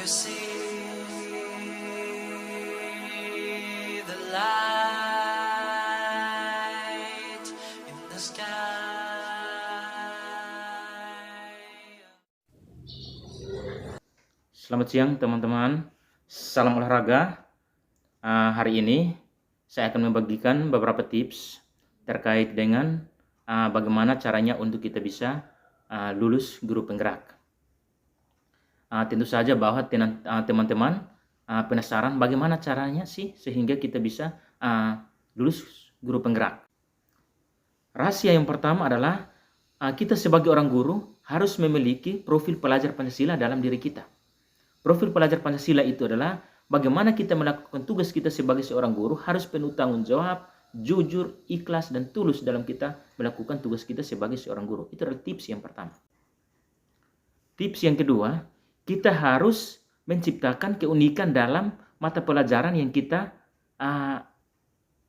you see the light in the sky? Selamat siang teman-teman, salam olahraga. Hari ini saya akan membagikan beberapa tips terkait dengan bagaimana caranya untuk kita bisa lulus guru penggerak. Tentu saja bahwa teman-teman penasaran bagaimana caranya sih sehingga kita bisa lulus guru penggerak. Rahasia yang pertama adalah kita sebagai orang guru harus memiliki profil pelajar Pancasila dalam diri kita. Profil pelajar Pancasila itu adalah bagaimana kita melakukan tugas kita sebagai seorang guru harus penuh tanggung jawab, jujur, ikhlas, dan tulus dalam kita melakukan tugas kita sebagai seorang guru. Itu adalah tips yang pertama. Tips yang kedua, kita harus menciptakan keunikan dalam mata pelajaran yang kita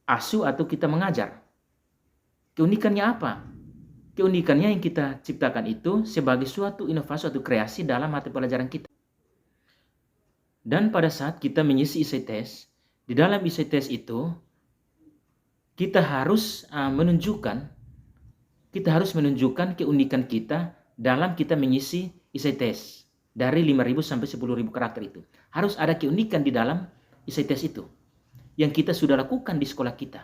asuh atau kita mengajar. Keunikannya apa? Keunikannya yang kita ciptakan itu sebagai suatu inovasi atau kreasi dalam mata pelajaran kita. Dan pada saat kita mengisi essay test, di dalam essay test itu kita harus menunjukkan keunikan kita dalam kita mengisi essay test dari 5.000 sampai 10.000 karakter itu. Harus ada keunikan di dalam essay test itu yang kita sudah lakukan di sekolah kita.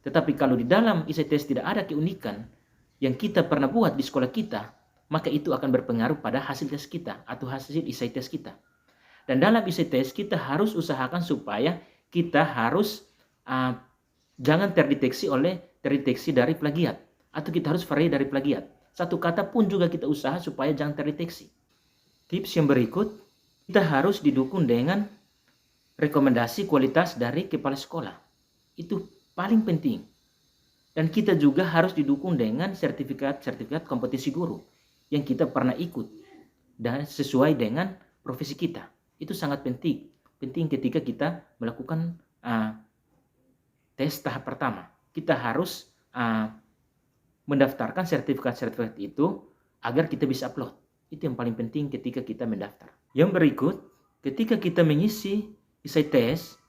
Tetapi kalau di dalam essay test tidak ada keunikan yang kita pernah buat di sekolah kita, maka itu akan berpengaruh pada hasil tes kita atau hasil essay test kita. Dan dalam essay test kita harus usahakan supaya kita harus jangan terdeteksi dari plagiat. Atau kita harus free dari plagiat. Satu kata pun juga kita usaha supaya jangan terdeteksi. Tips yang berikut, kita harus didukung dengan rekomendasi kualitas dari kepala sekolah. Itu paling penting. Dan kita juga harus didukung dengan sertifikat kompetisi guru yang kita pernah ikut dan sesuai dengan profesi kita. Itu sangat penting ketika kita melakukan tes tahap pertama. Kita harus mendaftarkan sertifikat itu agar kita bisa upload. Itu yang paling penting ketika kita mendaftar. Yang berikut, ketika kita mengisi essay test,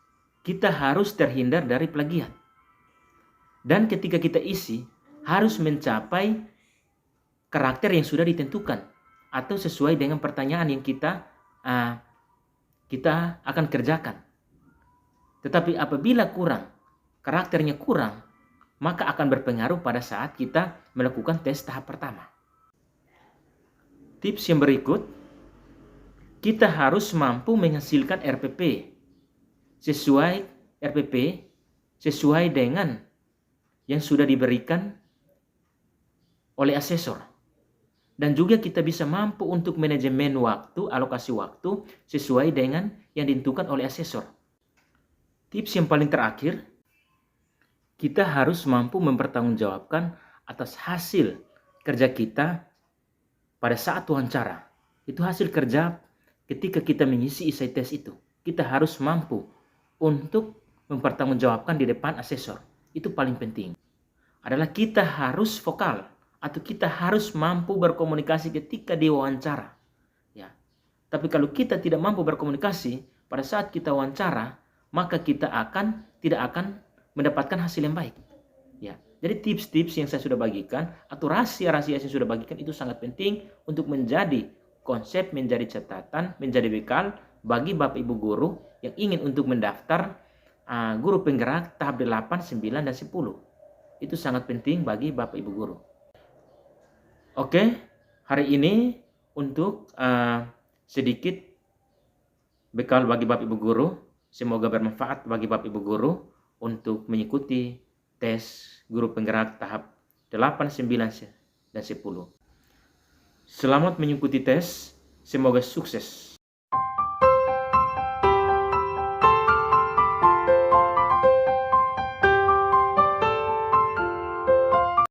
kita harus terhindar dari plagiat. Dan ketika kita isi, harus mencapai karakter yang sudah ditentukan atau sesuai dengan pertanyaan yang kita akan kerjakan. Tetapi apabila karakternya kurang, maka akan berpengaruh pada saat kita melakukan tes tahap pertama. Tips yang berikut, kita harus mampu menghasilkan RPP sesuai dengan yang sudah diberikan oleh asesor. Dan juga kita bisa mampu untuk manajemen waktu, alokasi waktu sesuai dengan yang ditentukan oleh asesor. Tips yang paling terakhir, kita harus mampu mempertanggungjawabkan atas hasil kerja kita pada saat wawancara. Itu hasil kerja ketika kita mengisi essay test itu. Kita harus mampu untuk mempertanggungjawabkan di depan asesor. Itu paling penting. Adalah kita harus vokal. Atau kita harus mampu berkomunikasi ketika diwawancara. Ya. Tapi kalau kita tidak mampu berkomunikasi pada saat kita wawancara, maka kita tidak akan mendapatkan hasil yang baik. Ya. Jadi tips-tips yang saya sudah bagikan atau rahasia-rahasia yang saya sudah bagikan itu sangat penting untuk menjadi konsep, menjadi catatan, menjadi bekal bagi Bapak Ibu guru yang ingin untuk mendaftar guru penggerak tahap 8, 9, dan 10. Itu sangat penting bagi Bapak Ibu guru. Oke, hari ini untuk sedikit bekal bagi Bapak Ibu guru. Semoga bermanfaat bagi Bapak Ibu guru untuk mengikuti tes guru penggerak tahap 8, 9, dan 10. Selamat mengikuti tes, semoga sukses.